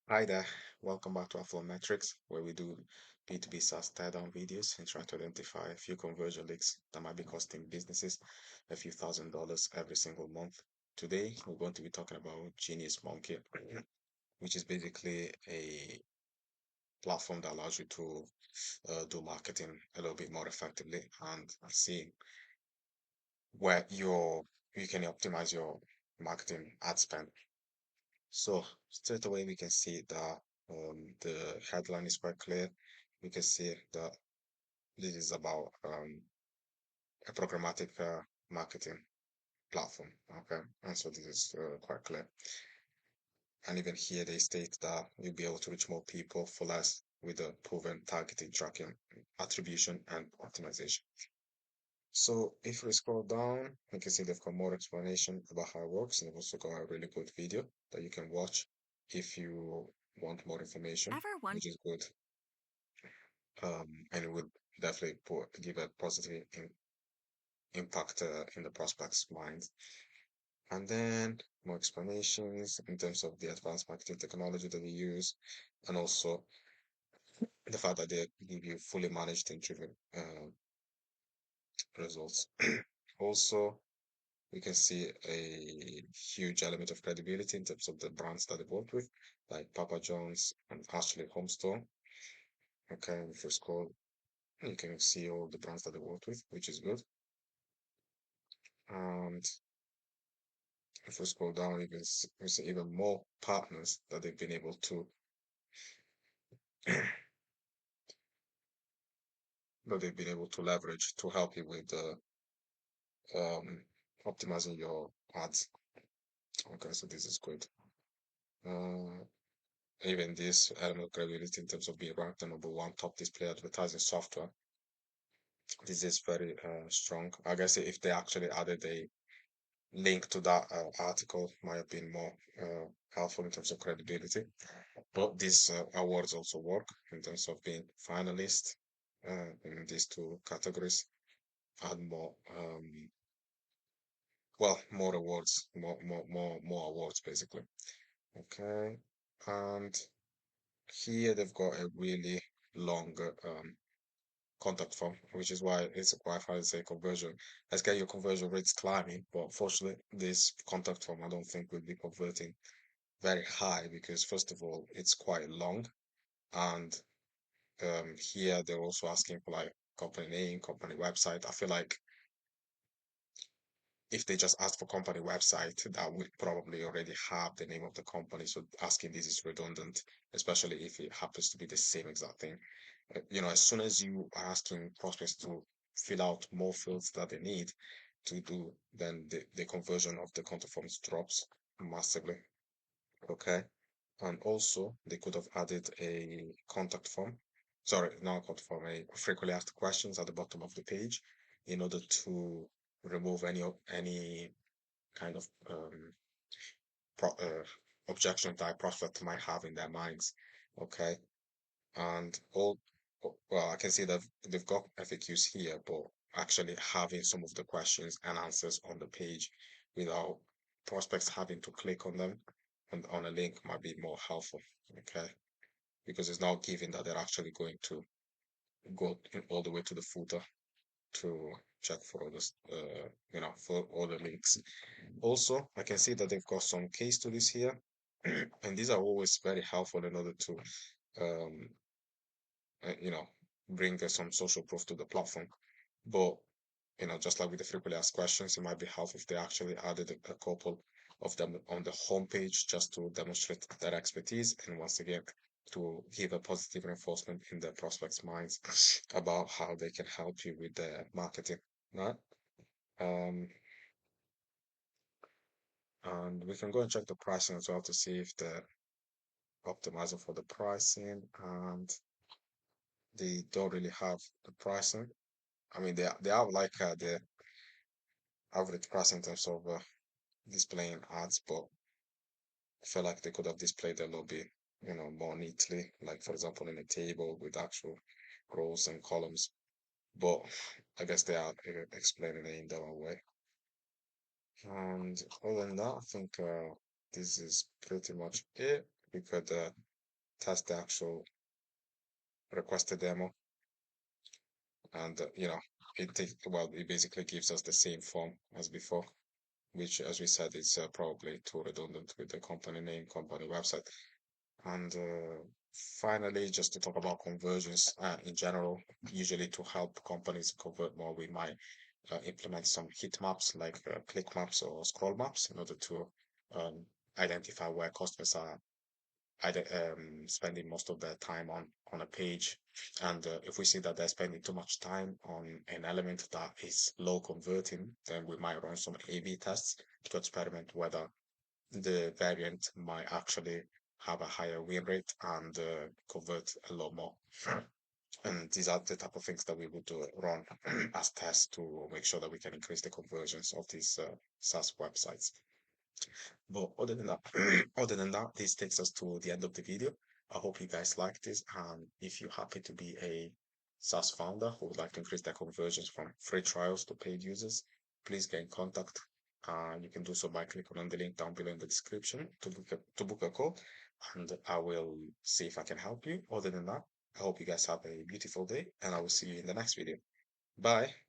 Hi there, welcome back to Flow Metrics, where we do B2B SaaS teardown videos and try to identify a few conversion leaks that might be costing businesses a few $1,000s every single month. Today, we're going to be talking about Genius Monkey, which is basically a platform that allows you to do marketing a little bit more effectively and see where you can optimize your marketing ad spend. So straight away we can see that the headline is quite clear. We can see that this is about a programmatic marketing platform. Okay, and so this is quite clear. And even here they state that you'll be able to reach more people for less with a proven targeting, tracking, attribution, and optimization. So if we scroll down, you can see they've got more explanation about how it works, and they've also got a really good video that you can watch if you want more information, Ever wonder? which is good. And it would definitely give a positive impact in the prospect's mind. And then more explanations in terms of the advanced marketing technology that they use, and also the fact that they give you fully managed and driven results. Also, we can see a huge element of credibility in terms of the brands that they work with, like Papa John's and Ashley Homestore. Okay, if you scroll, you can see all the brands that they work with, which is good. And if we scroll down, we see even more partners that they've been able to that leverage to help you with um, optimizing your ads. Okay, so this is good. Uh, Even this element of credibility in terms of being ranked the number one top display advertising software. This is very strong. I guess if they actually added a link to that article, might have been more helpful in terms of credibility. But these awards also work in terms of being finalist in these two categories. Add more, more awards, more awards basically. Okay, and here they've got a really long contact form, which is why it's quite hard to say conversion. Let's get your conversion rates climbing, but unfortunately, this contact form I don't think will be converting very high because first of all, it's quite long, and here they're also asking for like company name, company website. I feel like if they just ask for company website, that would probably already have the name of the company. So asking this is redundant, especially if it happens to be the same exact thing. As soon as you are asking prospects to fill out more fields that they need to do, then the conversion of the contact forms drops massively. Okay. And also, they could have added a contact form. Sorry, not a contact form, a frequently asked questions at the bottom of the page in order to remove any kind of pro objection that prospect might have in their minds. Okay. And well, I can see that they've got FAQs here, but actually having some of the questions and answers on the page without prospects having to click on them and on a link might be more helpful. Okay, because it's now given that they're actually going to go all the way to the footer to check for all this, for all the links. Also, I can see that they've got some case studies here, and these are always very helpful in order to, um, uh, you know, bring some social proof to the platform. But just like with the frequently asked questions, it might be helpful if they actually added a couple of them on the homepage just to demonstrate their expertise and once again to give a positive reinforcement in the prospects' minds about how they can help you with the marketing, right? Um, and we can go and check the pricing as well to see if the optimizer for the pricing and they don't really have the pricing. I mean, they have like the average price in terms of displaying ads, but I feel like they could have displayed a little bit, more neatly, like for example in a table with actual rows and columns. But I guess they are explaining it in their own way. And other than that, I think this is pretty much it. We could test the actual requested demo, and it basically gives us the same form as before, which, as we said, is probably too redundant with the company name, company website. And finally, just to talk about conversions in general, usually to help companies convert more, we might implement some heat maps like click maps or scroll maps in order to um, identify where customers are spending most of their time on a page. And if we see that they're spending too much time on an element that is low converting, then we might run some A/B tests to experiment whether the variant might actually have a higher win rate and convert a lot more. And these are the type of things that we would run as tests to make sure that we can increase the conversions of these SaaS websites. But other than that, this takes us to the end of the video. I hope you guys like this. And if you happen to be a SaaS founder who would like to increase their conversions from free trials to paid users, please get in contact. You can do so by clicking on the link down below in the description to book a call, and I will see if I can help you. Other than that, I hope you guys have a beautiful day, and I will see you in the next video. Bye.